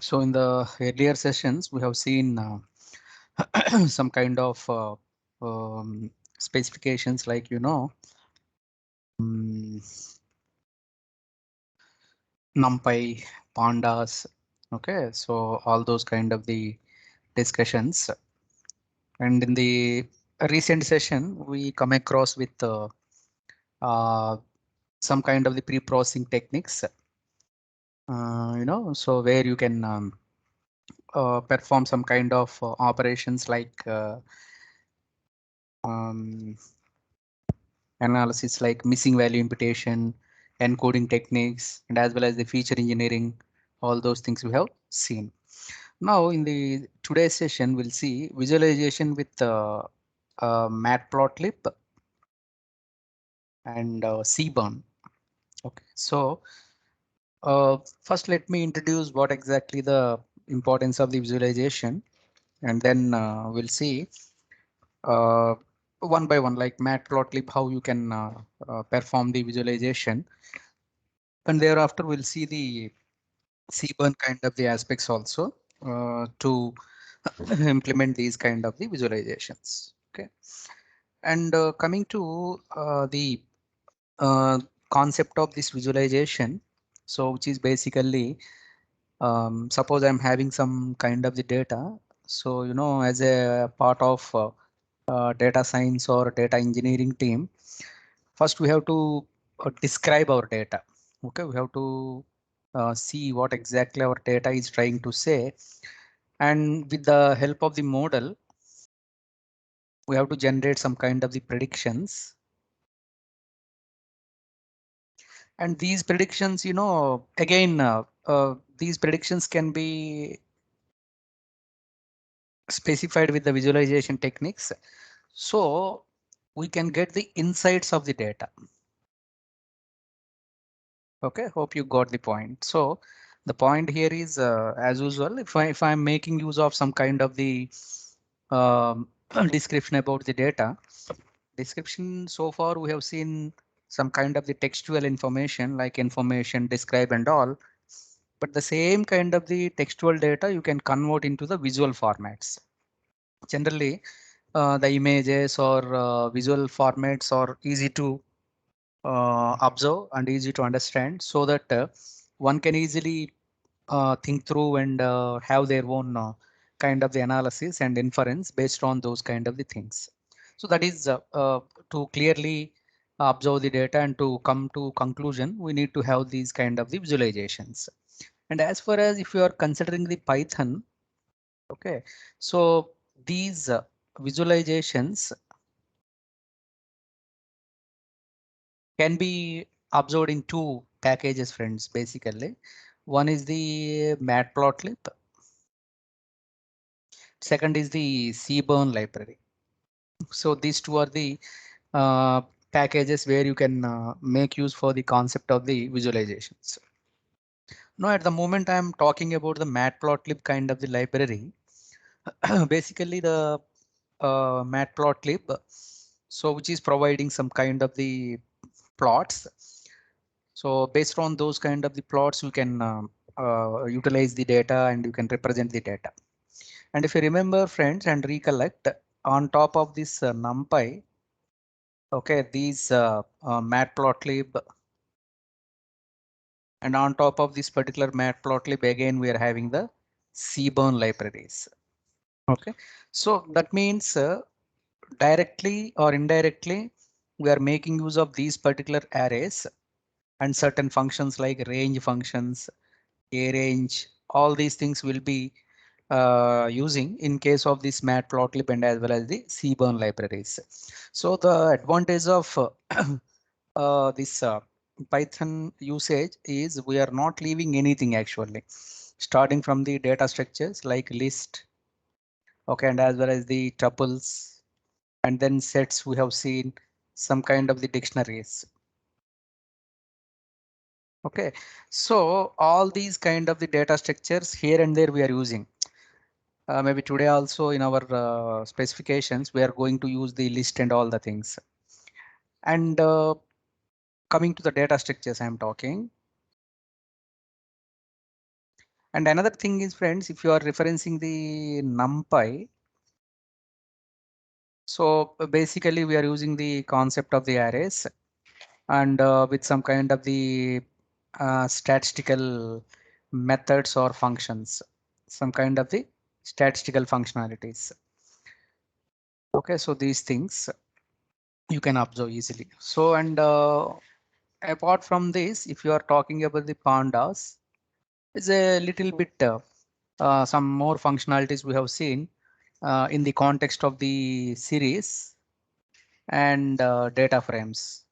So in the earlier sessions, we have seen some kind of specifications like, um, NumPy, pandas. Okay, so all those kind of the discussions. And in the recent session, we come across with uh, some kind of the pre-processing techniques, so where you can perform some kind of operations like um, analysis like missing value imputation, encoding techniques, and as well as the feature engineering, all those things we have seen. Now in the today's session, we'll see visualization with Matplotlib and Cburn. Okay, so first let me introduce what exactly the importance of the visualization, and then we'll see uh, one by one, like Matplotlib, how you can perform the visualization, and thereafter we'll see the Cburn kind of the aspects also to implement these kind of the visualizations. Okay, and coming to the uh, concept of this visualization, so which is basically suppose I'm having some kind of the data. So as a part of data science or data engineering team, first we have to describe our data. Okay, we have to see what exactly our data is trying to say, and with the help of the model we have to generate some kind of the predictions. And these predictions, again, these predictions can be specified with the visualization techniques, so we can get the insights of the data. Okay, hope you got the point. So the point here is, as usual, if I'm making use of some kind of the um, description about the data description, so far we have seen some kind of the textual information like information, describe and all, but the same kind of the textual data you can convert into the visual formats. Generally, the images or visual formats are easy to observe and easy to understand, so that one can easily think through and have their own kind of the analysis and inference based on those kind of the things. So that is to clearly observe the data and to come to conclusion, we need to have these kind of the visualizations. And as far as if you are considering the Python, okay, so these visualizations can be observed in two packages, friends, basically. One is the Matplotlib, second is the Cburn library. So these two are the uh, packages where you can make use for the concept of the visualizations. Now at the moment I'm talking about the Matplotlib kind of the library. Basically the Matplotlib, so which is providing some kind of the plots. So based on those kind of the plots, you can utilize the data and you can represent the data. And if you remember, friends, and recollect, on top of this NumPy, okay, these Matplotlib, and on top of this particular Matplotlib, again we are having the Cburn libraries. Okay, so that means directly or indirectly, we are making use of these particular arrays and certain functions like range functions, range, all these things will be using in case of this Matplotlib and as well as the Cburn libraries. So the advantage of this Python usage is we are not leaving anything actually, starting from the data structures like list, okay, and as well as the tuples, and then sets. We have seen some kind of the dictionaries. Okay, so all these kind of the data structures here and there we are using. Maybe today also in our specifications, we are going to use the list and all the things. And coming to the data structures I'm talking. And another thing is, friends, if you are referencing the NumPy, so basically we are using the concept of the arrays and with some kind of the statistical methods or functions, some kind of the statistical functionalities. Okay, so these things you can observe easily. So and apart from this, if you are talking about the pandas, it's a little bit some more functionalities we have seen in the context of the series and data frames.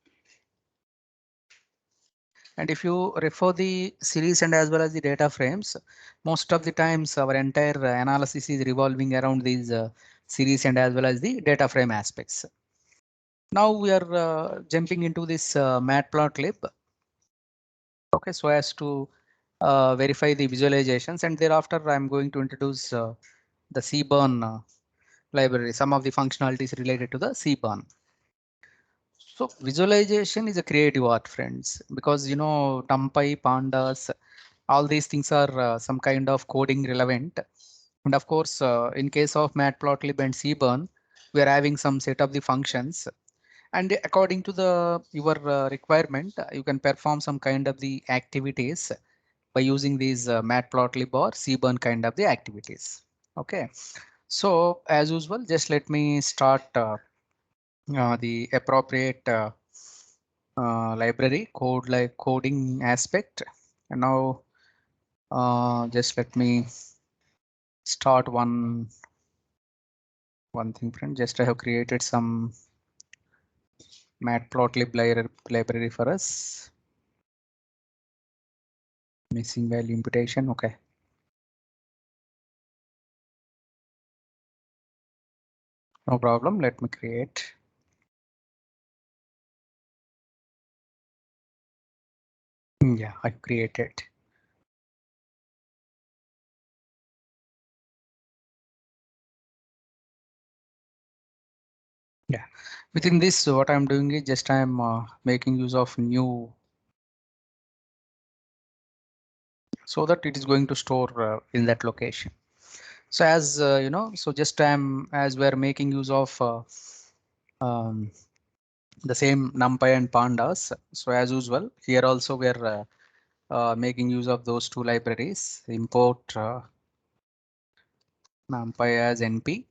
And if you refer the series and as well as the data frames, most of the times our entire analysis is revolving around these series and as well as the data frame aspects. Now we are jumping into this Matplotlib. Okay, so as to verify the visualizations, and thereafter I'm going to introduce the cburn library, some of the functionalities related to the cburn. So visualization is a creative art, friends, because you know NumPy, pandas, all these things are some kind of coding relevant. And of course, in case of Matplotlib and cburn, we are having some set of the functions. And according to the your requirement, you can perform some kind of the activities by using these Matplotlib or cburn kind of the activities. Okay, so as usual, just let me start the appropriate library code like coding aspect. And now just let me start one thing, friend. Just I have created some Matplotlib library for us. Missing value imputation. Okay. No problem. Let me create. Yeah, I created. Yeah. Within this, what I'm doing is just I'm making use of new so that it is going to store in that location. So as you know, so just as we're making use of um, the same NumPy and pandas. So as usual, here also we're making use of those two libraries. Import NumPy as NP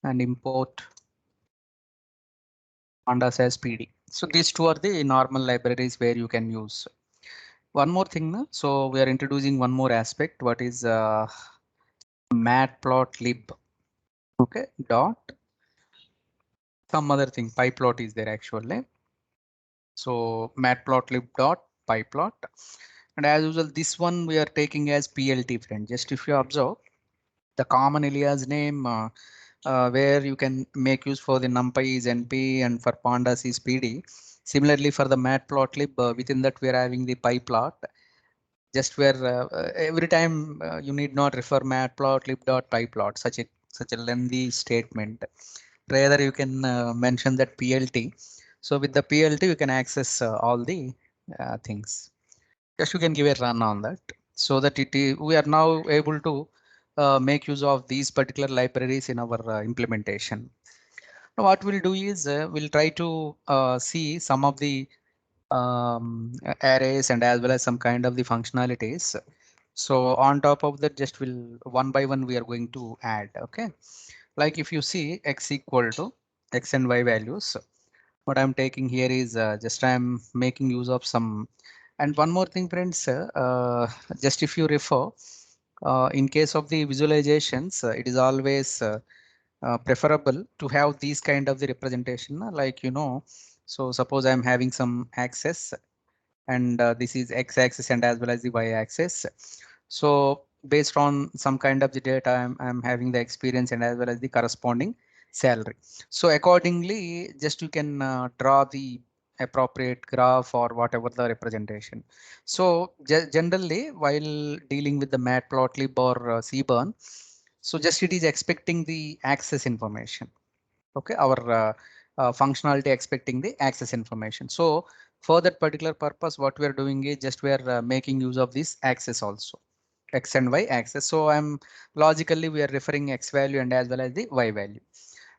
and import pandas as PD. So these two are the normal libraries where you can use. One more thing, na? So we are introducing one more aspect. What is Matplotlib? Okay, dot some other thing. PyPlot is there actually. So matplotlib dot pyplot, and as usual, this one we are taking as PLT, friend. Just if you observe the common alias name where you can make use for the NumPy is NP and for pandas is PD. Similarly, for the matplotlib, within that we are having the pyplot. Just where every time you need not refer matplotlib.pyplot, such a lengthy statement. Rather, you can mention that PLT. So with the PLT, you can access all the things. Just you can give a run on that so that we are now able to make use of these particular libraries in our implementation. Now, what we'll do is we'll try to see some of the arrays and as well as some kind of the functionalities. So on top of that, just will one by one we are going to add. Okay, like if you see x equal to x and y values, what I'm taking here is just I'm making use of some. And one more thing, friends, just if you refer, in case of the visualizations, it is always preferable to have these kind of the representation, like you know. So suppose I'm having some axis and this is x-axis and as well as the y-axis. So based on some kind of the data, I'm having the experience and as well as the corresponding salary. So accordingly, just you can draw the appropriate graph or whatever the representation. So generally, while dealing with the Matplotlib or cburn, so just it is expecting the access information. Okay, our functionality expecting the access information. So for that particular purpose, what we are doing is just we are making use of this access also. X and Y axis. So I'm logically we are referring X value and as well as the Y value.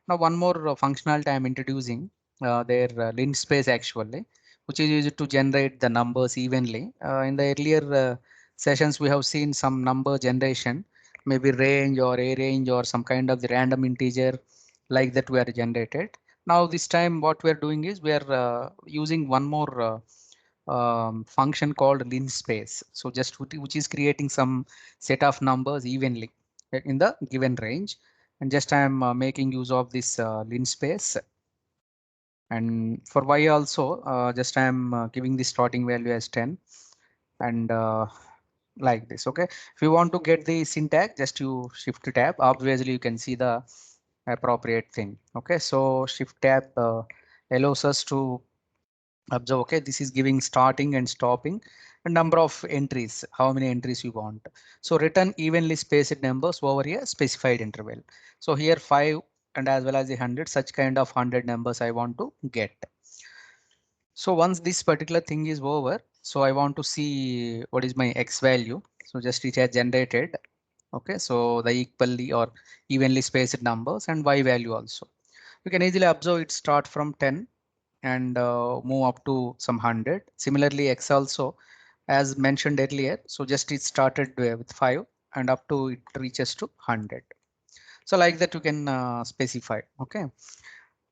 Now one more functionality I'm introducing their linspace actually, which is used to generate the numbers evenly. In the earlier sessions, we have seen some number generation, maybe range or a range or some kind of the random integer like that we are generated. Now this time what we are doing is we are using one more function called linspace. So just which is creating some set of numbers evenly in the given range. And just I am making use of this linspace. And for y also, just I am giving the starting value as 10 and like this. Okay. If you want to get the syntax, just you shift tab. Obviously, you can see the appropriate thing. Okay. So shift tab allows us to observe. Okay, this is giving starting and stopping and number of entries, how many entries you want. So return evenly spaced numbers over a specified interval. So here 5 and as well as the 100, such kind of 100 numbers I want to get. So once this particular thing is over, so I want to see what is my X value. So just it has generated. Okay, so the equally or evenly spaced numbers and Y value also. You can easily observe it start from 10 and move up to some 100. Similarly, X also, as mentioned earlier, so just it started with 5 and up to it reaches to 100. So like that you can specify. Okay.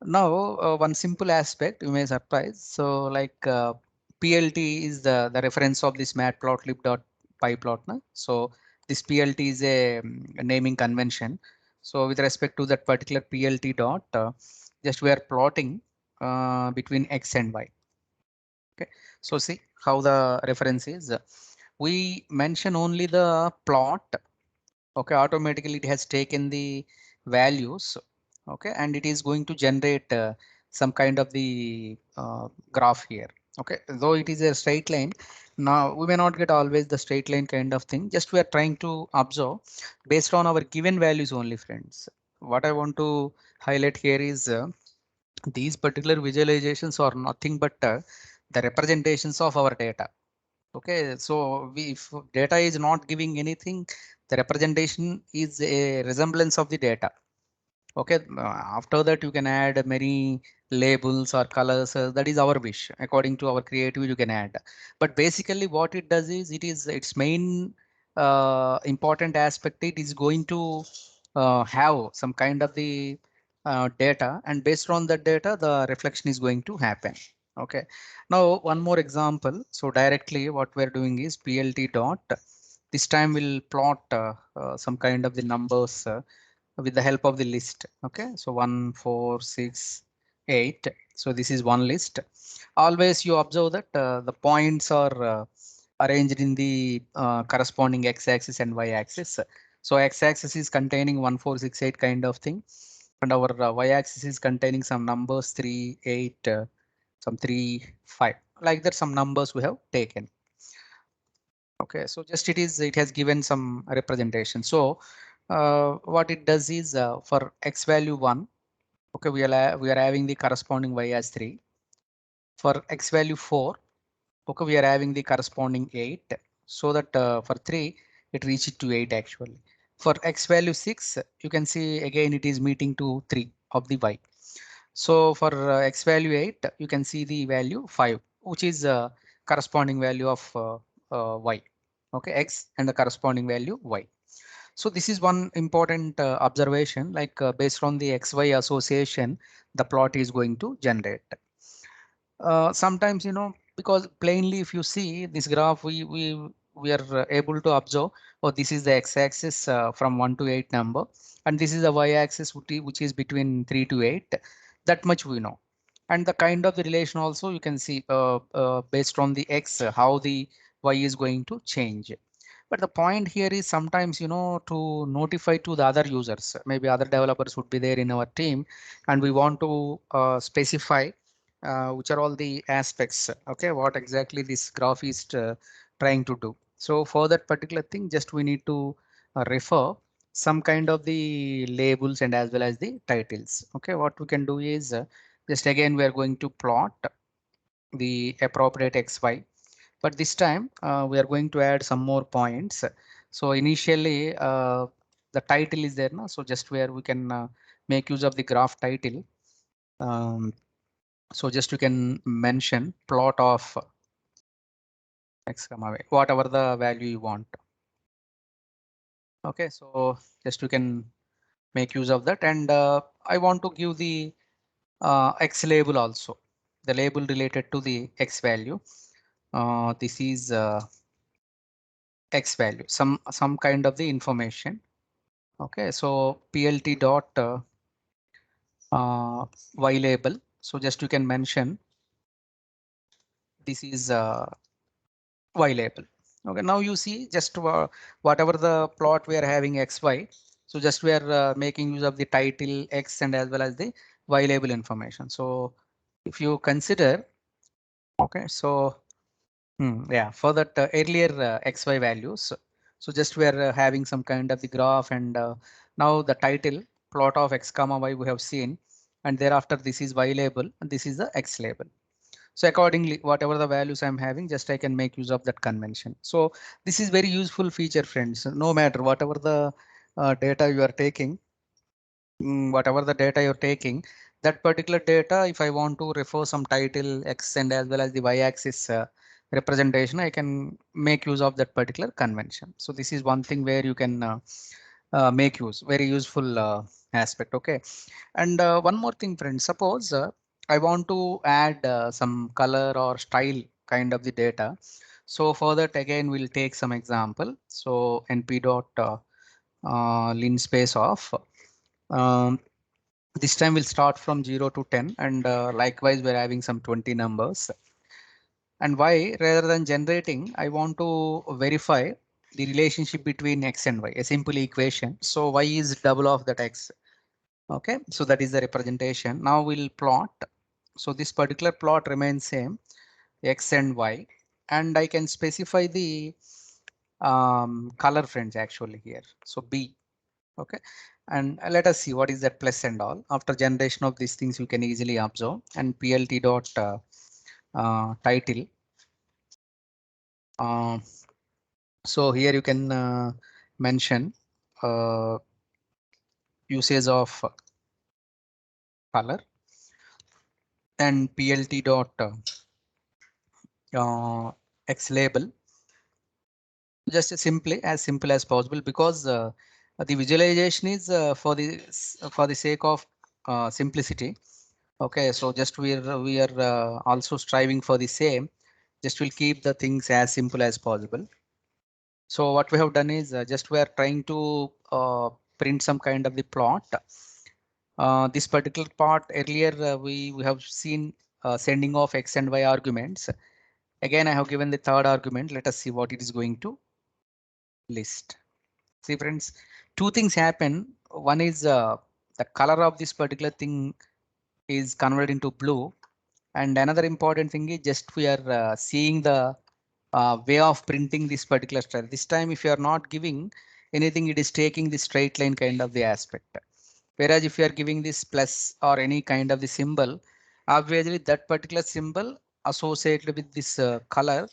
Now one simple aspect you may surprise. So like PLT is the reference of this matplotlib.pyplot. So this PLT is a naming convention. So with respect to that particular PLT dot, just we are plotting between X and Y. Okay, so see how the reference is. We mention only the plot. Okay, automatically it has taken the values. Okay, and it is going to generate some kind of the graph here. Okay, though it is a straight line. Now we may not get always the straight line kind of thing. Just we are trying to observe based on our given values only, friends. What I want to highlight here is these particular visualizations are nothing but the representations of our data. Okay, so if data is not giving anything, the representation is a resemblance of the data. Okay, after that you can add many labels or colors. That is our wish. According to our creativity, you can add. But basically, what it does is it is its main important aspect. It is going to have some kind of the data, and based on that data, the reflection is going to happen. Okay. Now one more example. So directly, what we're doing is PLT dot. This time we'll plot some kind of the numbers. With the help of the list. Okay, so 1, 4, 6, 8. So this is one list. Always you observe that the points are arranged in the corresponding x-axis and y-axis. So x-axis is containing 1, 4, 6, 8 kind of thing, and our y-axis is containing some numbers 3, 8, some 3, 5. Like that, some numbers we have taken. Okay, so just it has given some representation. So what it does is for x value 1, okay, we are having the corresponding y as 3. For x value 4, okay, we are having the corresponding 8. So that for 3, it reaches to 8 actually. For x value 6, you can see again it is meeting to 3 of the y. So for x value 8, you can see the value 5, which is corresponding value of y. Okay, x and the corresponding value y. So this is one important observation, like based on the XY association, the plot is going to generate. Sometimes, because plainly, if you see this graph, we are able to observe, oh, this is the x-axis from 1 to 8 number, and this is the y-axis which is between 3 to 8. That much we know. And the kind of the relation also you can see based on the x, how the y is going to change. But the point here is sometimes, to notify to the other users, maybe other developers would be there in our team, and we want to specify which are all the aspects. Okay, what exactly this graph is trying to do. So for that particular thing, just we need to refer some kind of the labels and as well as the titles. Okay, what we can do is just again we are going to plot the appropriate xy, but this time we are going to add some more points. So initially the title is there now. So just where we can make use of the graph title. So just you can mention plot of x comma y, whatever the value you want. Okay, so just you can make use of that, and I want to give the x label also, the label related to the x value. This is x value, some kind of the information. Okay, so plt dot y label. So just you can mention this is y label. Okay, now you see just whatever the plot we are having xy. So just we are making use of the title x and as well as the y label information. So if you consider, okay, so yeah, for that earlier xy values. So just we are having some kind of the graph, and now the title plot of x comma y we have seen, and thereafter this is y label and this is the x label. So accordingly, whatever the values I'm having, just I can make use of that convention. So this is very useful feature, friends. No matter whatever the data you are taking, whatever the data you're taking, that particular data, if I want to refer some title X and as well as the Y axis representation, I can make use of that particular convention. So this is one thing where you can make use, very useful aspect. Okay. And one more thing, friends, suppose I want to add some color or style kind of the data. So for that, again, we'll take some example. So np dot linspace of this time we'll start from 0 to 10, and likewise we're having some 20 numbers. And why, rather than generating, I want to verify the relationship between x and y, a simple equation. So y is double of that x. Okay, so that is the representation. Now we'll plot. So this particular plot remains same, x and y, and I can specify the color, friends, actually here. So B. Okay, and let us see what is that plus and all. After generation of these things, you can easily observe. And plt dot title. Uh, so here you can mention usage of color, and plt dot x label. Just as simple as possible, because the visualization is for the sake of simplicity. Okay, so just we are also striving for the same. Just will keep the things as simple as possible. So what we have done is just we are trying to print some kind of the plot. This particular part earlier we have seen sending of x and y arguments. Again, I have given the third argument. Let us see what it is going to list. See, friends, two things happen. One is the color of this particular thing is converted into blue. And another important thing is just we are seeing the way of printing this particular style. This time, if you are not giving anything, it is taking the straight line kind of the aspect. Whereas if you are giving this plus or any kind of the symbol, obviously that particular symbol associated with this color,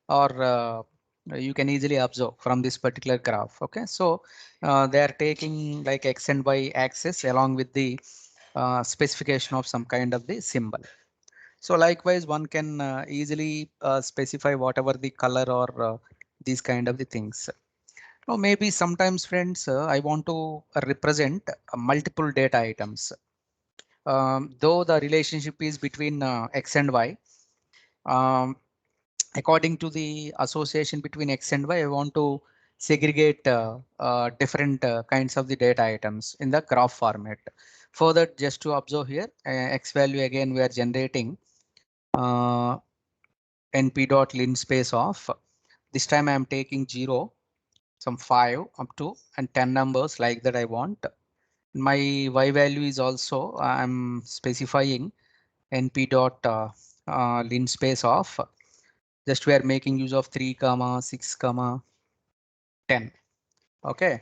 or you can easily observe from this particular graph. Okay, so they are taking like x and y axis along with the specification of some kind of the symbol. So likewise, one can easily specify whatever the color or these kind of the things. Now maybe sometimes, friends, I want to represent multiple data items. Though the relationship is between x and y, um, according to the association between x and y, I want to segregate different kinds of the data items in the graph format. Further, just to observe here, x value again we are generating uh, np dot linspace of. This time I am taking 0, some 5 up to and 10 numbers like that I want. My y value is also I'm specifying np dot linspace of. Just we are making use of 3 comma 6 comma 10. Okay,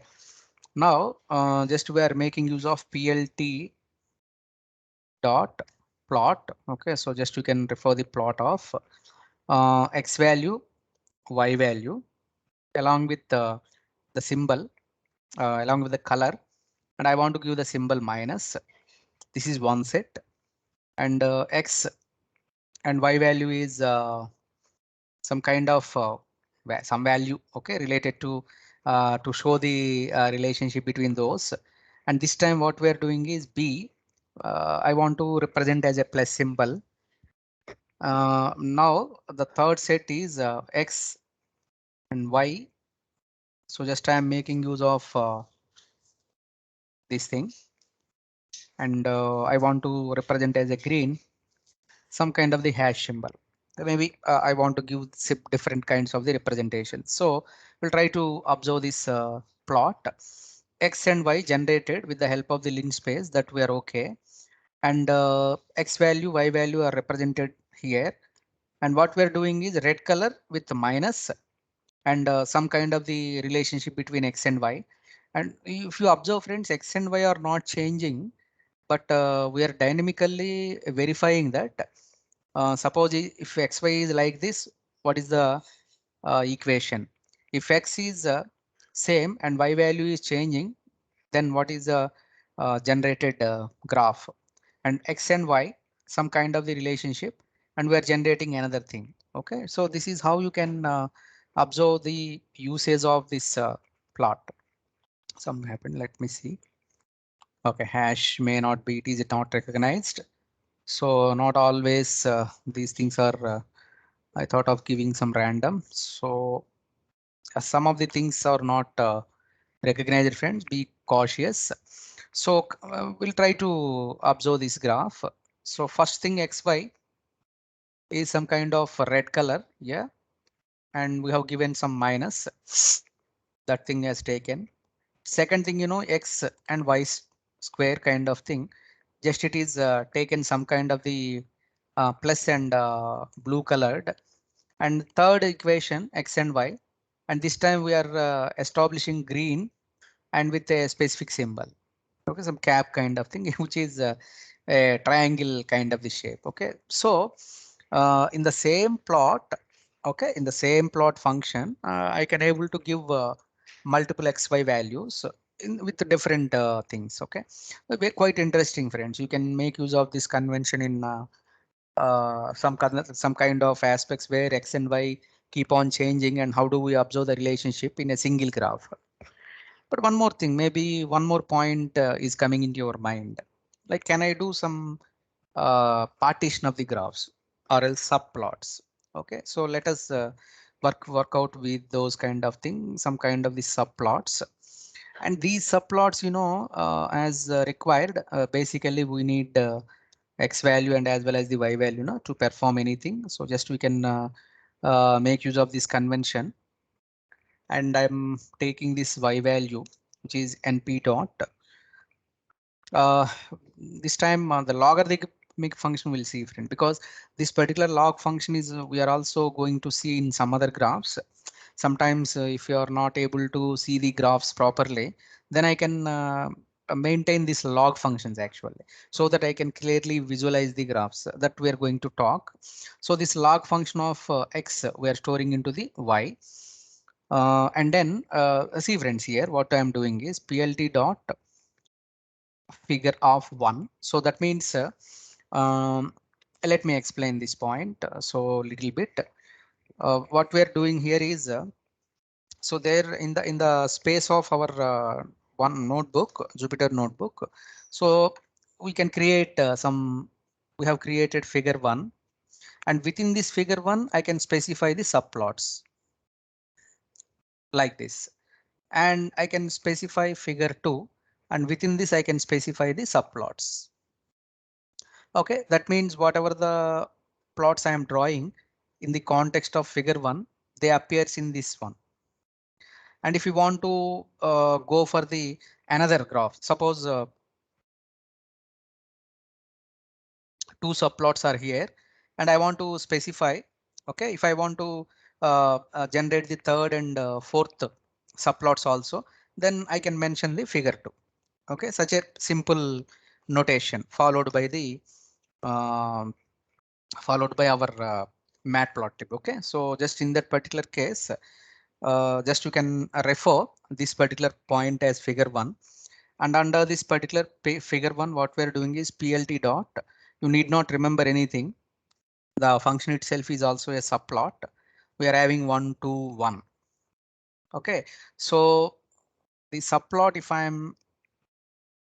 now just we are making use of plt dot plot. Okay, so just you can refer the plot of x value, y value, along with the symbol along with the color, and I want to give the symbol minus. This is one set, and X and Y value is some kind of some value, okay, related to show the relationship between those. And this time what we are doing is B. I want to represent as a plus symbol. Now the third set is X and Y. So just I am making use of this thing, and I want to represent as a green some kind of the hash symbol. Maybe I want to give different kinds of the representation. So we'll try to observe this plot. X and Y generated with the help of the linspace, that we are okay. And X value, Y value are represented here. And what we're doing is red color with the minus and some kind of the relationship between X and Y. And if you observe friends, X and Y are not changing, but we are dynamically verifying that. Suppose if xy is like this, what is the equation? If x is same and y value is changing, then what is the generated graph? And x and y, some kind of the relationship, and we are generating another thing. Okay, so this is how you can observe the usage of this plot. Some happened. Let me see. Okay, hash may not be. It is not recognized. So not always these things are. I thought of giving some random. So some of the things are not recognized, friends. Be cautious. So we'll try to observe this graph. So first thing XY is some kind of red color. Yeah. And we have given some minus. That thing has taken. Second thing, X and Y square kind of thing. Just it is taken some kind of the plus and blue colored. And third equation x and y, and this time we are establishing green and with a specific symbol. Okay, some cap kind of thing, which is a triangle kind of the shape. Okay, so in the same plot, okay, in the same plot function, I can able to give multiple xy values with the different things. Okay, quite interesting, friends. You can make use of this convention in some kind of aspects where x and y keep on changing, and how do we observe the relationship in a single graph. But one more thing, maybe one more point is coming into your mind, like can I do some partition of the graphs or else subplots? Okay, so let us work out with those kind of things, some kind of the subplots. And these subplots, as required, basically we need x value and as well as the y value, to perform anything. So just we can make use of this convention, and I'm taking this y value, which is np dot. Uh, this time the logarithmic function will see different, because this particular log function is we are also going to see in some other graphs. Sometimes if you are not able to see the graphs properly, then I can maintain these log functions actually, so that I can clearly visualize the graphs that we are going to talk. So this log function of x we are storing into the y. And then see friends, here what I am doing is plt dot figure of 1. So that means um, let me explain this point. So little bit what we are doing here is so there in the space of our one notebook, Jupyter notebook. So we can create some. We have created figure 1, and within this figure 1, I can specify the subplots like this, and I can specify figure 2, and within this I can specify the subplots. Okay, that means whatever the plots I am drawing in the context of figure 1, they appears in this one. And if you want to go for the another graph, suppose two subplots are here, and I want to specify. Okay, if I want to generate the third and fourth subplots also, then I can mention the figure 2. Okay, such a simple notation followed by the um followed by our Matplotlib. Okay, so just in that particular case, just you can refer this particular point as figure 1. And under this particular figure 1, what we're doing is plt dot. You need not remember anything. The function itself is also a subplot. We are having 1, 2, 1. Okay, so the subplot, if I am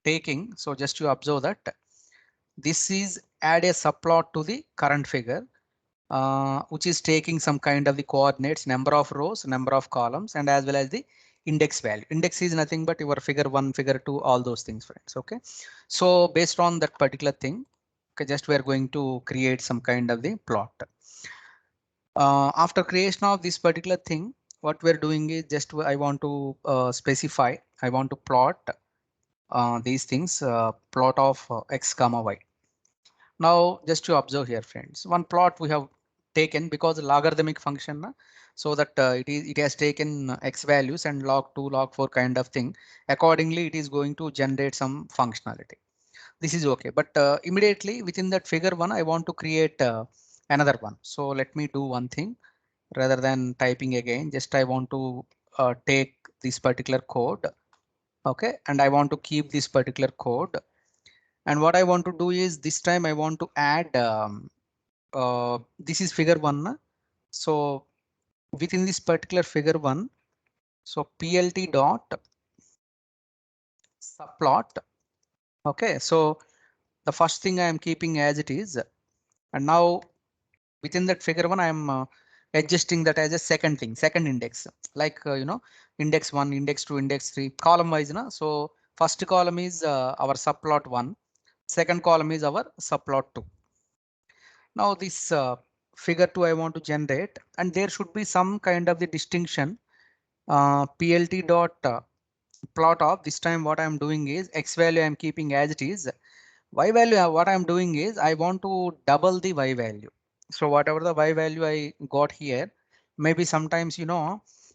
taking, so just you observe that this is add a subplot to the current figure, which is taking some kind of the coordinates, number of rows, number of columns, and as well as the index value. Index is nothing but your figure 1, figure 2, all those things, friends. Okay, so based on that particular thing, okay, just we are going to create some kind of the plot. After creation of this particular thing, what we're doing is just I want to specify, I want to plot these things, plot of x comma y. Now just to observe here, friends, one plot we have taken because logarithmic function, so that it has taken x values and log 2, log 4 kind of thing. Accordingly, it is going to generate some functionality. This is okay, but immediately within that figure 1, I want to create another one. So let me do one thing. Rather than typing again, just I want to take this particular code. Okay, and I want to keep this particular code. And what I want to do is this time I want to add this is figure 1. So within this particular figure 1, so plt dot subplot. Okay, so the first thing I am keeping as it is, and now within that figure 1, I am adjusting that as a second thing, second index, like index 1, index 2, index 3, column wise. So first column is our subplot 1, second column is our subplot 2. Now this figure 2 I want to generate, and there should be some kind of the distinction. Plt dot plot of, this time what I'm doing is x value I'm keeping as it is. Y value, what I'm doing is I want to double the y value. So whatever the y value I got here, maybe sometimes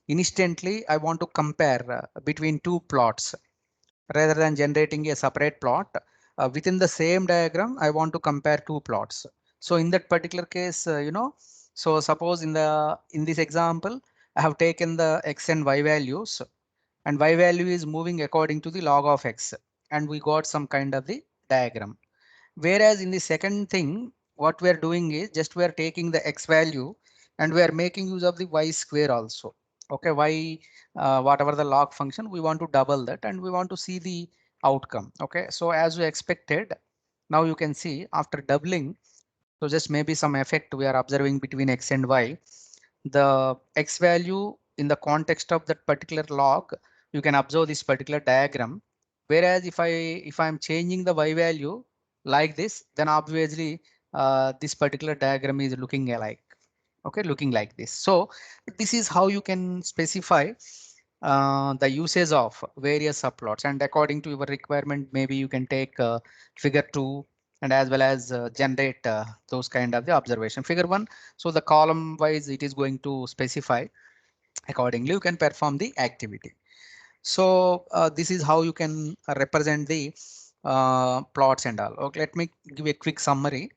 instantly I want to compare between two plots rather than generating a separate plot. Within the same diagram, I want to compare two plots. So in that particular case, so suppose in this example, I have taken the x and y values, and y value is moving according to the log of x, and we got some kind of the diagram. Whereas in the second thing, what we are doing is just we are taking the x value and we are making use of the y square also. Okay, y, whatever the log function, we want to double that and we want to see the outcome. Okay, so as we expected, now you can see after doubling, so just maybe some effect we are observing between x and y. The x value in the context of that particular log, you can observe this particular diagram. Whereas if I'm changing the y value like this, then obviously this particular diagram is looking alike. Okay, looking like this. So this is how you can specify the uses of various subplots, and according to your requirement, maybe you can take figure 2 and as well as generate those kind of the observation. Figure 1, so the column wise it is going to specify, accordingly you can perform the activity. So this is how you can represent the plots and all. Okay, let me give a quick summary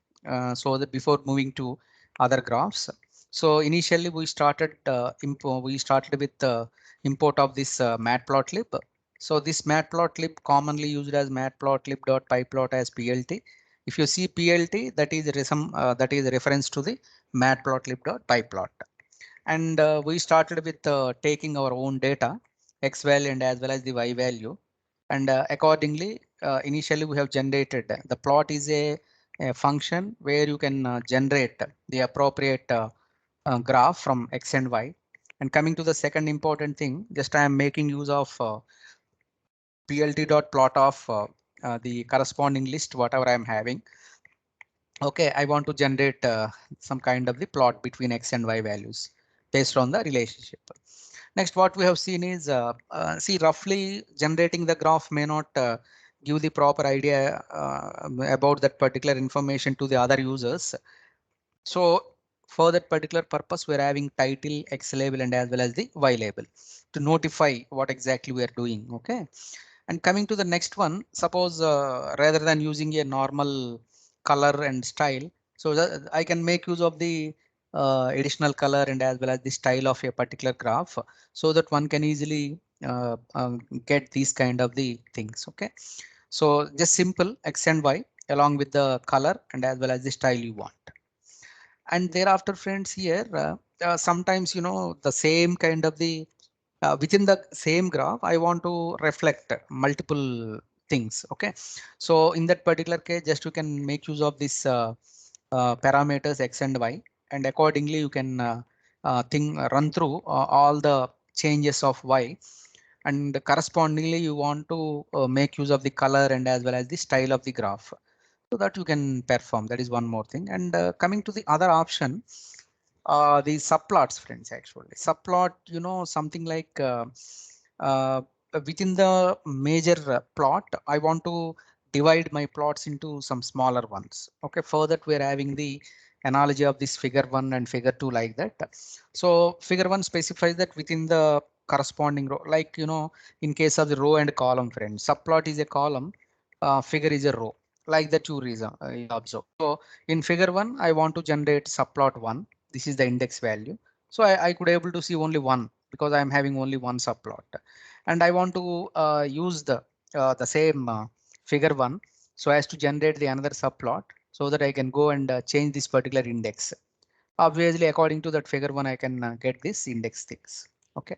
so that before moving to other graphs. So initially we started with the import of this Matplotlib. So this Matplotlib commonly used as matplotlib.pyplot as PLT. If you see PLT, that is reference to the matplotlib.pyplot. And we started with taking our own data, x value and as well as the y value. And accordingly, initially we have generated the plot is a function where you can generate the appropriate graph from x and y. And coming to the second important thing, just I am making use of plt.plot of the corresponding list, whatever I am having. Okay, I want to generate some kind of the plot between x and y values based on the relationship. Next, what we have seen is see roughly generating the graph may not give the proper idea about that particular information to the other users. So for that particular purpose, we're having title, x label, and as well as the y label to notify what exactly we are doing. Okay. And coming to the next one, suppose rather than using a normal color and style, so I can make use of the additional color and as well as the style of a particular graph, so that one can easily get these kind of the things. Okay, so just simple x and y along with the color and as well as the style you want. And thereafter, friends, here sometimes the same kind of the within the same graph I want to reflect multiple things. Okay, so in that particular case, just you can make use of this parameters x and y, and accordingly you can run through all the changes of y, and correspondingly you want to make use of the color and as well as the style of the graph, so that you can perform. That is one more thing. And coming to the other option, the subplots, friends. Actually subplot, something like uh, within the major plot, I want to divide my plots into some smaller ones. Okay, for that we're having the analogy of this figure 1 and figure 2, like that. So figure 1 specifies that within the corresponding row, like in case of the row and column, friends, subplot is a column, figure is a row, like the two reason you observe. So in figure 1 I want to generate subplot 1. This is the index value. So I could able to see only one because I'm having only one subplot, and I want to use the same figure 1 so as to generate the another subplot, so that I can go and change this particular index. Obviously, according to that figure 1, I can get this index things. Okay.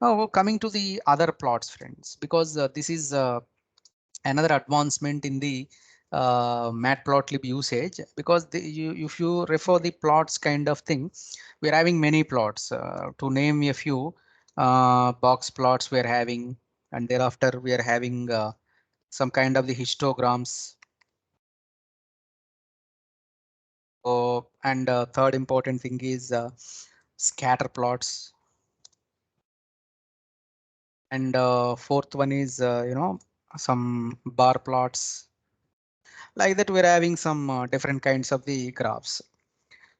Now coming to the other plots, friends, because this is another advancement in the Matplotlib usage, because if you refer the plots kind of thing, we're having many plots. To name a few, box plots we're having, and thereafter we are having some kind of the histograms. And third important thing is scatter plots, and fourth one is some bar plots, like that. We're having some different kinds of the graphs.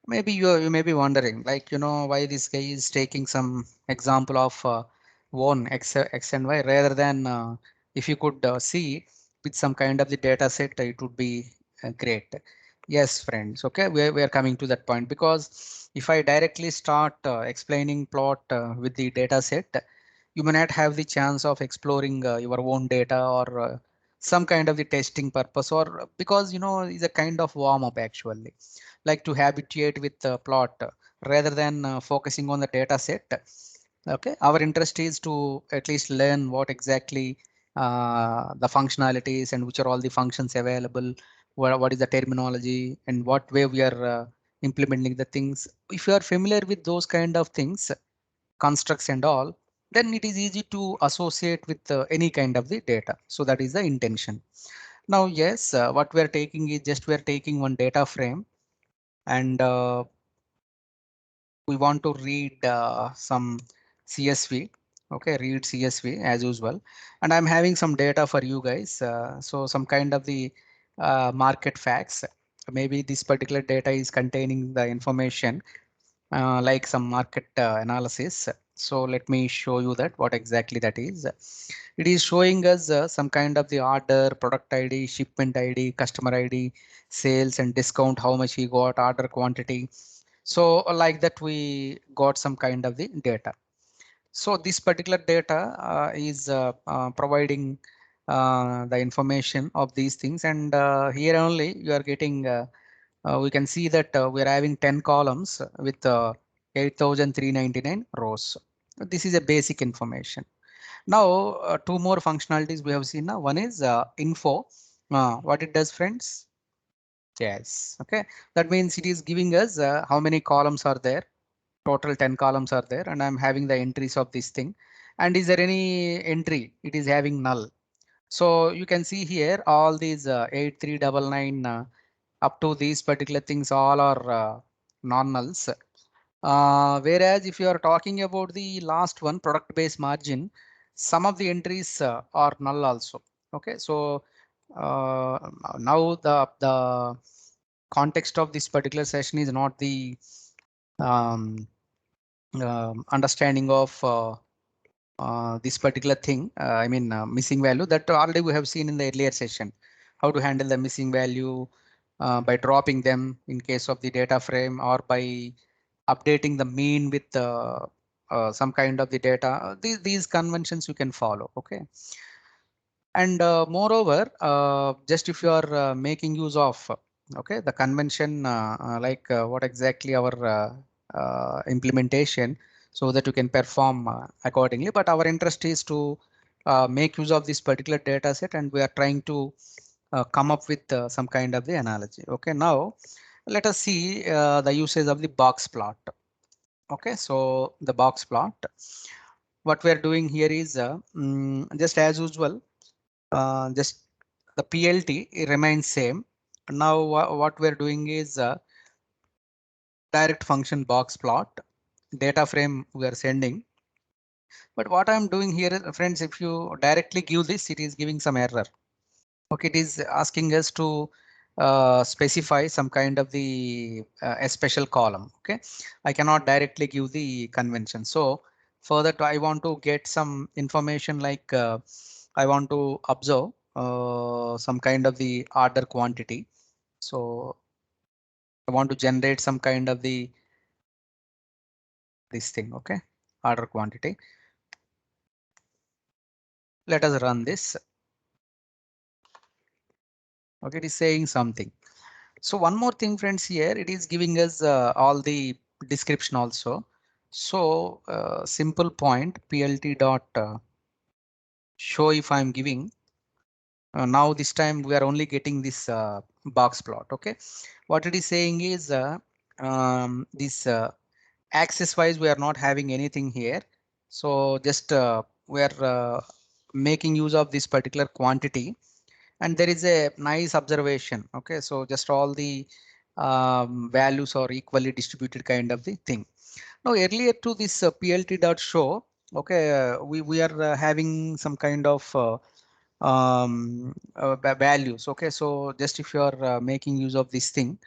Maybe you may be wondering, like, why this guy is taking some example of one x and y, rather than if you could see with some kind of the data set, it would be great. Yes, friends. Okay, we are coming to that point, because if I directly start explaining plot with the data set, you may not have the chance of exploring your own data, or some kind of the testing purpose, or because is a kind of warm up actually, like to habituate with the plot rather than focusing on the data set. Okay, our interest is to at least learn what exactly the functionalities and which are all the functions available, what is the terminology, and what way we are implementing the things. If you are familiar with those kind of things, constructs and all, then it is easy to associate with any kind of the data. So that is the intention. Now, yes, what we are taking is just we are taking one data frame, and we want to read some CSV. Okay, read CSV as usual, and I'm having some data for you guys. So some kind of the market facts. Maybe this particular data is containing the information like some market analysis. So let me show you that what exactly that is. It is showing us some kind of the order, product ID, shipment ID, customer ID, sales and discount, how much he got, order quantity. So like that, we got some kind of the data. So this particular data is providing the information of these things, and here only you are getting we can see that we are having 10 columns with 8,399 rows. This is a basic information. Now two more functionalities we have seen. Now one is info. What it does, friends? Yes, okay, that means it is giving us how many columns are there. Total 10 columns are there, and I'm having the entries of this thing. And is there any entry? It is having null. So you can see here all these 8399 up to these particular things all are non-nulls. Whereas if you are talking about the last one, product based margin, some of the entries are null also. Okay, so now the context of this particular session is not the um, understanding of this particular thing. I mean missing value, that already we have seen in the earlier session, how to handle the missing value by dropping them in case of the data frame, or by updating the mean with some kind of the data. These conventions you can follow. Okay. And moreover, just if you are making use of okay the convention like what exactly our implementation, so that you can perform accordingly. But our interest is to make use of this particular data set, and we are trying to come up with some kind of the analogy. Okay, now let us see the usage of the box plot. Okay, so the box plot, what we are doing here is just as usual, just the PLT remains same. Now what we're doing is direct function box plot data frame we are sending. But what I'm doing here, friends, if you directly give this, it is giving some error. Okay, it is asking us to specify some kind of the a special column. Okay, I cannot directly give the convention. So for that, I want to get some information like I want to observe some kind of the order quantity. So I want to generate some kind of the this thing. Okay, order quantity. Let us run this. Okay, it is saying something. So one more thing, friends, here it is giving us all the description also. So simple point plt dot show if I'm giving. Now this time we are only getting this box plot. Okay, what it is saying is this axis wise we are not having anything here. So just we are making use of this particular quantity, and there is a nice observation. Okay, so just all the values are equally distributed kind of the thing. Now earlier to this plt dot show, okay, we are having some kind of values. Okay, so just if you are making use of this thing,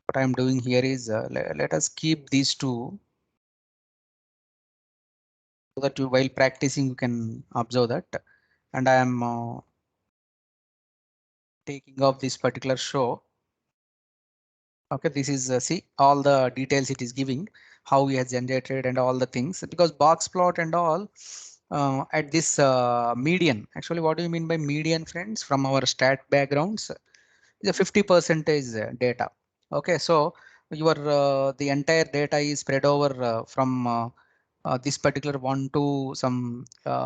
what I'm doing here is let us keep these two so that you, while practicing you can observe that. And I am taking off this particular show. Okay, this is see all the details it is giving, how he has generated and all the things, because box plot and all at this median. Actually, what do you mean by median, friends? From our stat backgrounds, the 50 percentage data. Okay, so your the entire data is spread over from this particular one to some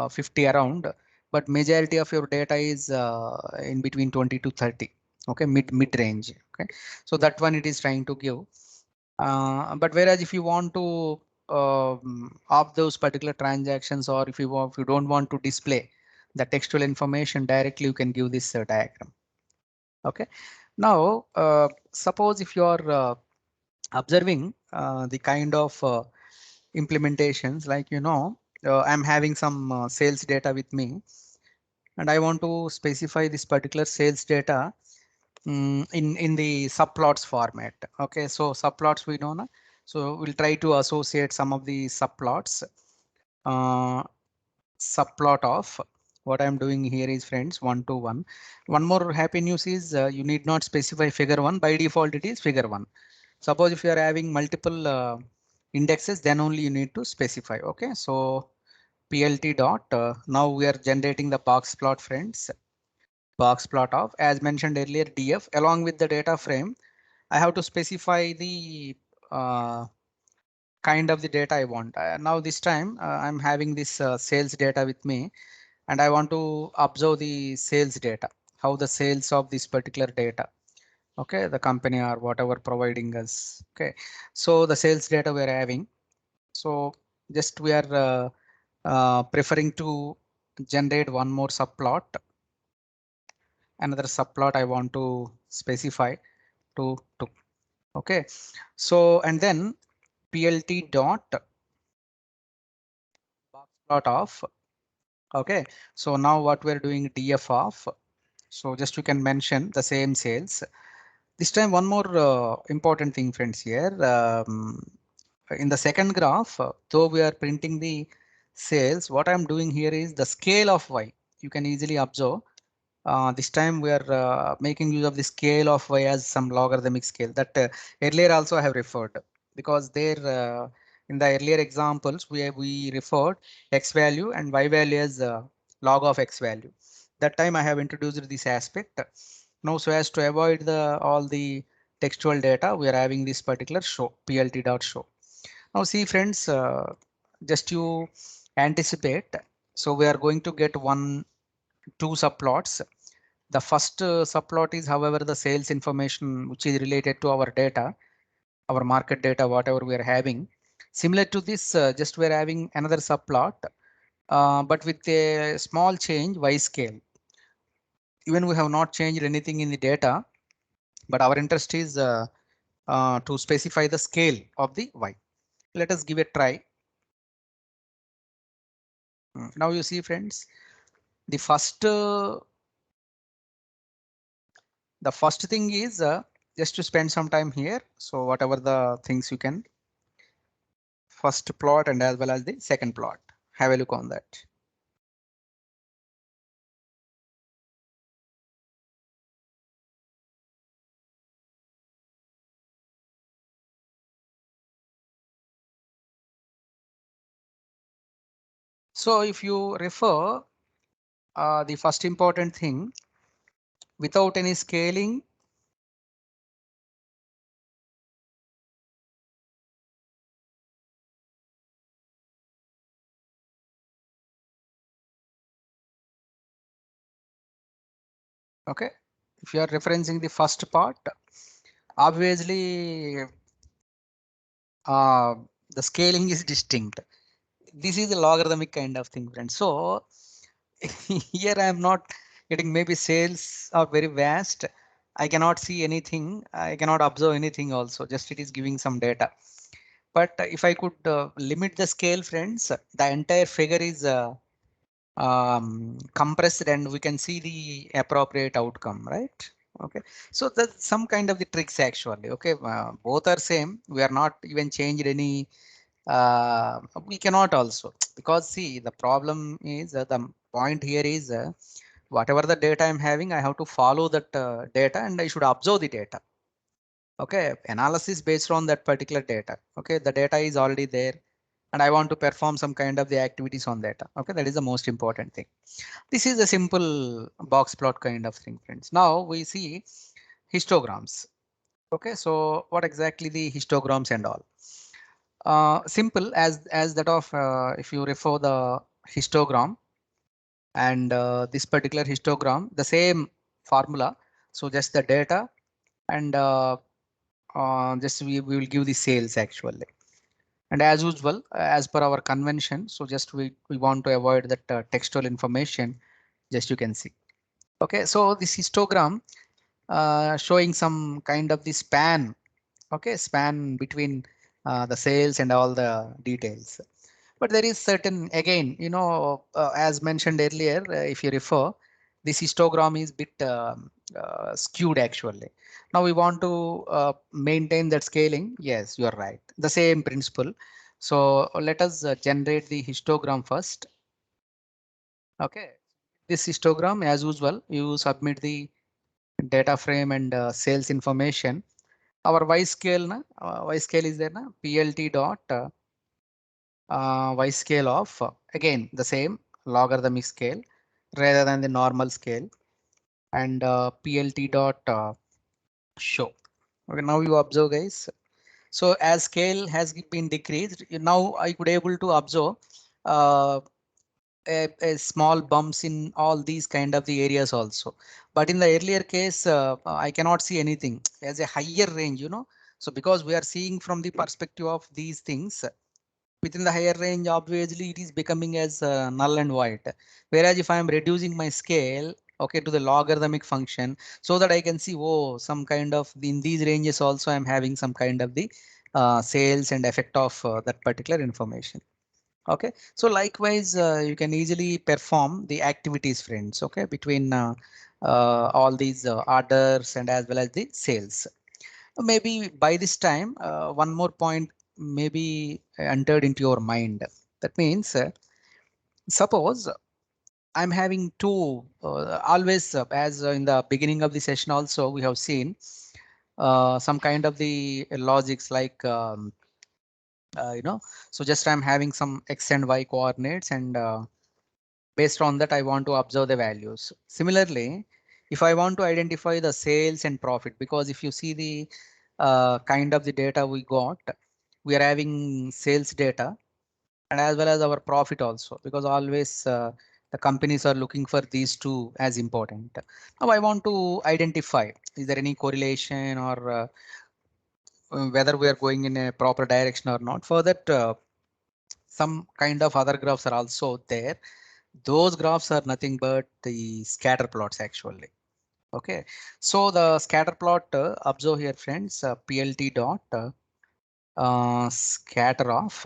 50 around, but majority of your data is in between 20 to 30. Okay, mid range. Okay, so that one it is trying to give. But whereas if you want to opt those particular transactions, or if you don't want to display the textual information directly, you can give this diagram. Okay, now suppose if you are observing the kind of implementations, like I'm having some sales data with me, and I want to specify this particular sales data in the subplots format. Okay, so subplots we know now. So we'll try to associate some of the subplots. Subplot of what I'm doing here is, friends, 1 to 1. One more happy news is you need not specify figure 1. By default, it is figure 1. Suppose if you are having multiple indexes, then only you need to specify. Okay, so plt dot now we are generating the box plot, friends. Box plot of, as mentioned earlier, df along with the data frame. I have to specify the kind of the data I want. Now this time I'm having this sales data with me, and I want to observe the sales data, how the sales of this particular data. Okay, the company or whatever providing us. Okay, so the sales data we're having. So just we are preferring to generate one more subplot. Another subplot I want to specify to. Okay, so and then plt dot box plot of. Okay, so now what we're doing, df of. So just you can mention the same sales. This time one more important thing, friends, here. In the second graph, though we are printing the sales, what I'm doing here is the scale of y. You can easily observe. This time we are making use of the scale of y as some logarithmic scale that earlier also I have referred. because there in the earlier examples we referred x value and y value as log of x value. That time I have introduced this aspect. Now, so as to avoid the all the textual data, we are having this particular show plt.show. Now see friends, just you anticipate. So we are going to get two subplots. The first subplot is, however, the sales information which is related to our data, our market data, whatever we are having. Similar to this, just we're having another subplot, but with a small change y scale. Even we have not changed anything in the data, but our interest is to specify the scale of the y. Let us give a try. Now you see friends, the first thing is just to spend some time here. So whatever the things you can first plot and as well as the second plot, have a look on that. So if you refer the first important thing, without any scaling, okay, if you are referencing the first part, obviously uh, the scaling is distinct. This is a logarithmic kind of thing, friends. So here I am not getting, maybe sales are very vast. I cannot see anything. I cannot observe anything also. Just it is giving some data. But if I could limit the scale, friends, the entire figure is compressed and we can see the appropriate outcome, right? Okay, so that's some kind of the tricks actually. Okay, both are same. We are not even changed any. We cannot also, because see, the problem is the point here is whatever the data I'm having, I have to follow that data and I should observe the data. Okay, analysis based on that particular data. Okay, the data is already there and I want to perform some kind of the activities on data. Okay, that is the most important thing. This is a simple box plot kind of thing, friends. Now we see histograms. Okay, so what exactly the histograms and all? Simple as that of if you refer the histogram and this particular histogram, the same formula. So just the data and just we will give the sales actually. And as usual, as per our convention, so just we want to avoid that textual information. Just you can see. Okay, so this histogram showing some kind of the span. Okay, span between the sales and all the details. But there is certain, again, as mentioned earlier, if you refer, this histogram is bit skewed actually. Now we want to maintain that scaling. Yes, you are right. The same principle. So let us generate the histogram first. Okay, this histogram, as usual, you submit the data frame and sales information. Our y scale, y scale is there, plt dot y scale of again the same logarithmic scale rather than the normal scale, and plt dot show. Okay, now you observe, guys. So as scale has been decreased, now I could able to observe uh, a small bumps in all these kind of the areas also. But in the earlier case, I cannot see anything as a higher range. So because we are seeing from the perspective of these things, within the higher range, obviously it is becoming as null and void. Whereas if I am reducing my scale, okay, to the logarithmic function, so that I can see, oh, some kind of in these ranges also I'm having some kind of the sales and effect of that particular information. Okay, so likewise, you can easily perform the activities, friends. Okay, between all these orders and as well as the sales. Maybe by this time, one more point maybe entered into your mind. That means, suppose I'm having two, always as in the beginning of the session also we have seen some kind of the logics like So just I'm having some X and Y coordinates, and based on that, I want to observe the values. Similarly, if I want to identify the sales and profit, because if you see the kind of the data we got, we are having sales data and as well as our profit also, because always the companies are looking for these two as important. Now I want to identify, is there any correlation or whether we are going in a proper direction or not. For that, some kind of other graphs are also there. Those graphs are nothing but the scatter plots actually. Okay, so the scatter plot, observe here friends, PLT dot scatter off.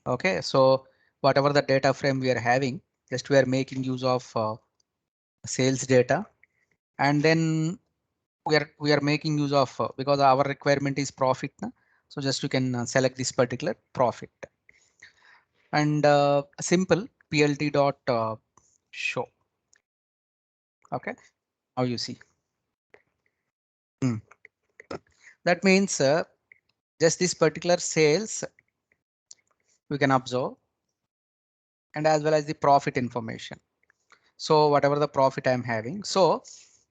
Okay, so whatever the data frame we are having, just we are making use of sales data, and then we are making use of because our requirement is profit. Na? So just you can select this particular profit, and simple PLT dot show. Okay, how you see. Hmm. That means just this particular sales we can observe, and as well as the profit information. So whatever the profit I'm having, so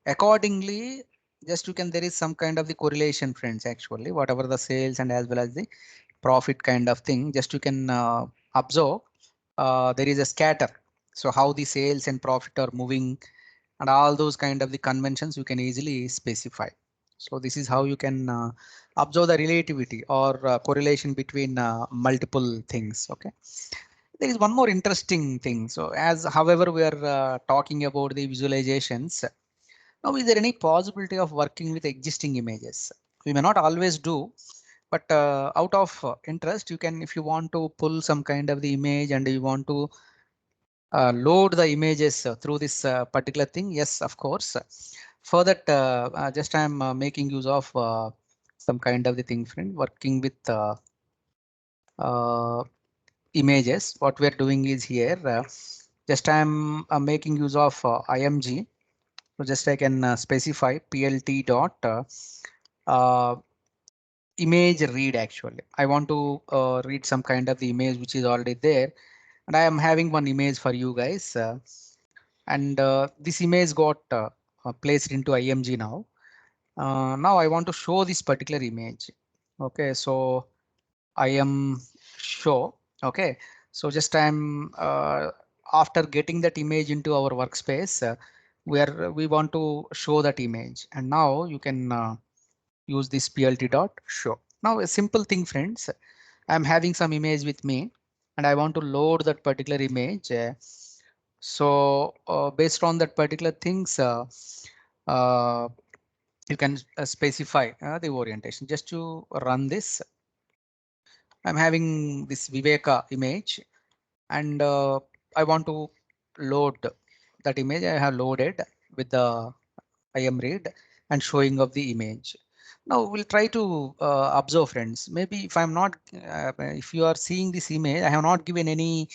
accordingly, just you can, there is some kind of the correlation friends actually, whatever the sales and as well as the profit kind of thing, just you can observe there is a scatter. So how the sales and profit are moving and all those kind of the conventions you can easily specify. So this is how you can observe the relativity or correlation between multiple things. Okay. There is one more interesting thing. So as however we are talking about the visualizations, now is there any possibility of working with existing images? We may not always do, but out of interest, you can, if you want to pull some kind of the image and you want to load the images through this particular thing. Yes, of course. For that, just I'm making use of some kind of the thing, friend, working with uh, images. What we're doing is here, just I'm making use of IMG. So just I can specify PLT dot uh, image read actually. I want to read some kind of the image which is already there, and I am having one image for you guys. And this image got placed into IMG now. Now I want to show this particular image. Okay, so I am show. Okay, so just I'm after getting that image into our workspace, where we want to show that image, and now you can use this PLT dot show. Now a simple thing, friends. I'm having some image with me, and I want to load that particular image. So based on that particular things, uh, you can specify the orientation. Just to run this, I'm having this Viveka image, and I want to load that image. I have loaded with the IM read and showing of the image. Now we'll try to observe friends. Maybe if I'm not, if you are seeing this image, I have not given any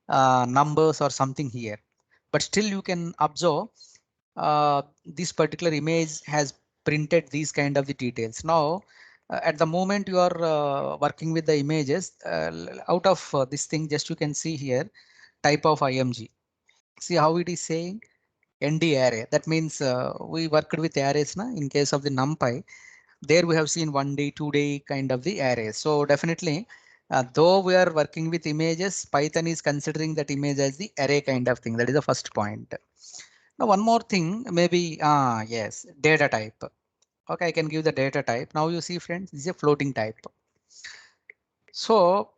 numbers or something here, but still you can observe this particular image has printed these kind of the details. Now, at the moment you are working with the images, out of this thing, just you can see here, type of IMG. See how it is saying ND array. That means we worked with arrays na, in case of the NumPy. There we have seen 1D, 2D kind of the arrays. So definitely, though we are working with images, Python is considering that image as the array kind of thing. That is the first point. Now one more thing, maybe, yes, data type. Okay, I can give the data type. Now you see friends, this is a floating type. So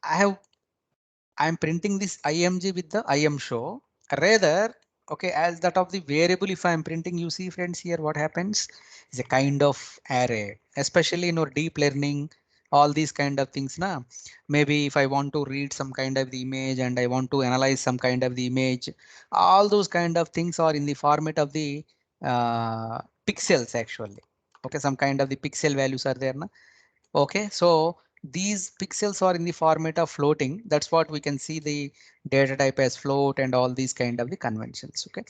I'm printing this IMG with the IM show. Rather, okay, as that of the variable, if I'm printing, you see friends here, what happens is a kind of array, especially in our deep learning, all these kind of things. Now, maybe if I want to read some kind of the image and I want to analyze some kind of the image, all those kind of things are in the format of the pixels actually. Okay, some kind of the pixel values are there. Na? Okay, so these pixels are in the format of floating. That's what we can see the data type as float and all these kind of the conventions. Okay,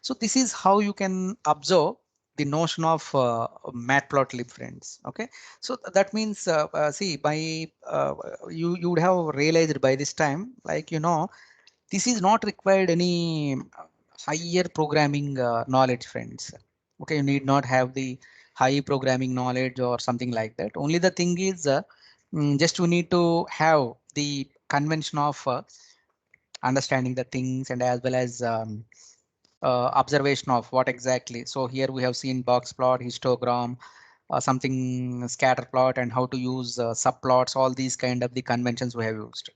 so this is how you can observe the notion of Matplotlib, friends. Okay, so that means see, by you would have realized by this time, like this is not required any higher programming knowledge, friends. Okay, you need not have the high programming knowledge or something like that. Only the thing is just you need to have the convention of understanding the things, and as well as observation of what exactly. So here we have seen box plot, histogram, something scatter plot, and how to use subplots. All these kind of the conventions we have used.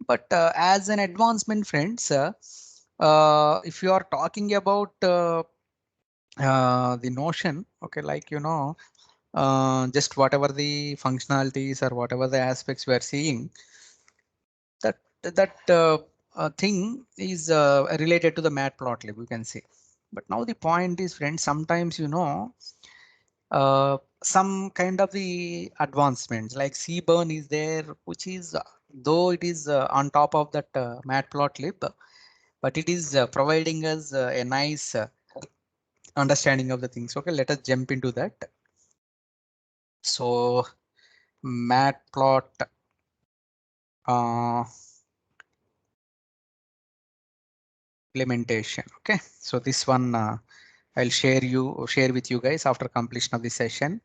But as an advancement, friends, if you are talking about the notion, okay, like just whatever the functionalities or whatever the aspects we are seeing, that thing is related to the matplotlib, you can say. But now the point is, friends, sometimes some kind of the advancements like cburn is there, which is though it is on top of that matplotlib, but it is providing us a nice understanding of the things. Okay, let us jump into that. So matplot uh, implementation. Okay, so this one I'll share with you guys after completion of the session.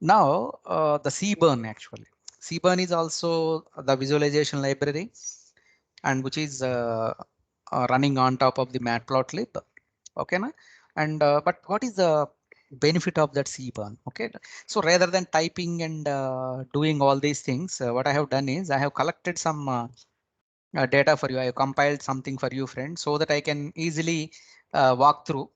Now the cburn, actually cburn is also the visualization library, and which is running on top of the matplotlib. Okay, na? And but what is the benefit of that cburn? Okay, so rather than typing and doing all these things, what I have done is I have collected some data for you. I have compiled something for you, friends, so that I can easily walk through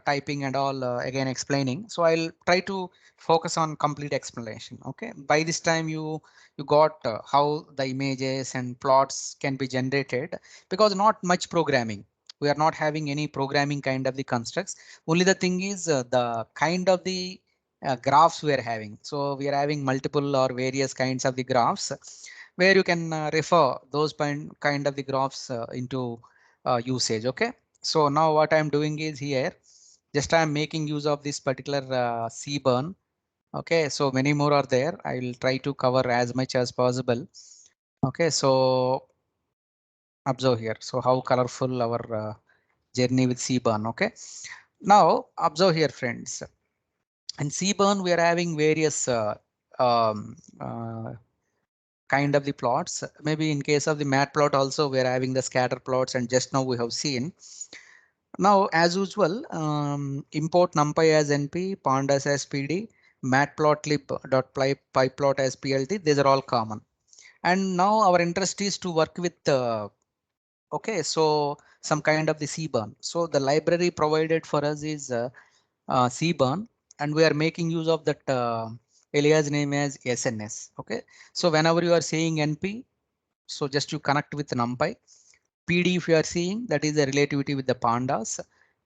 typing and all again explaining. So I'll try to focus on complete explanation. Okay, by this time you got how the images and plots can be generated, because not much programming. We are not having any programming kind of the constructs. Only the thing is the kind of the graphs we are having. So we are having multiple or various kinds of the graphs, where you can refer those kind of the graphs into usage. Okay, so now what I'm doing is here, just I'm making use of this particular cburn. Okay, so many more are there. I will try to cover as much as possible. Okay, so observe here. So how colorful our journey with cburn. Okay, now observe here, friends. In cburn we are having various um, uh, kind of the plots. Maybe in case of the matplot also we're having the scatter plots, and just now we have seen. Now as usual, import numpy as np, pandas as pd, matplotlib.pyplot as plt. These are all common. And now our interest is to work with okay, so some kind of the cburn. So the library provided for us is cburn, and we are making use of that alias name as sns. Okay, so whenever you are saying np, so just you connect with numpy. PD if you are seeing, that is the relativity with the pandas.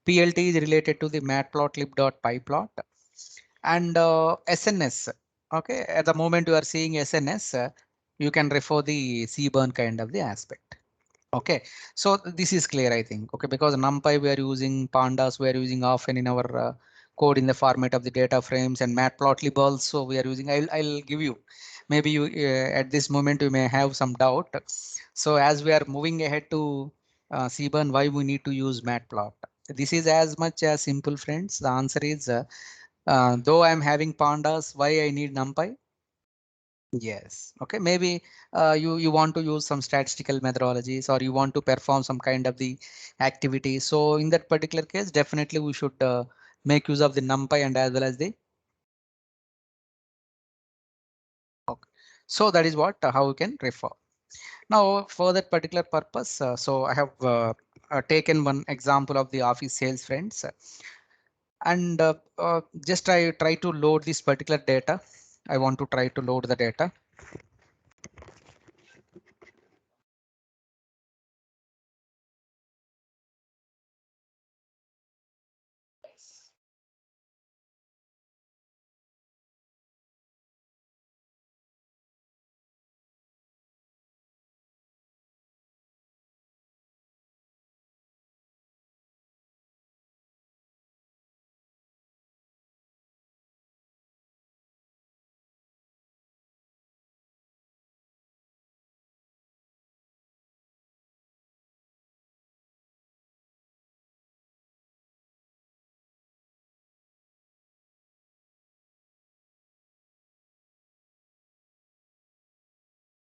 PLT is related to the matplotlib.pyplot, and SNS. Okay, at the moment you are seeing SNS, you can refer the cburn kind of the aspect. Okay, so this is clear, I think. Okay, because numpy we are using, pandas we are using often in our code in the format of the data frames, and matplotlib also we are using. I'll give you. Maybe you at this moment you may have some doubt. So as we are moving ahead to cburn, why we need to use matplot? This is as much as simple, friends. The answer is though I'm having pandas, why I need numpy? Yes. Okay. Maybe you want to use some statistical methodologies, or you want to perform some kind of the activity. So in that particular case, definitely we should make use of the numpy and as well as the. Okay. So that is what how we can refer. Now for that particular purpose, so I have taken one example of the office sales, friends, and just I try to load this particular data. I want to try to load the data.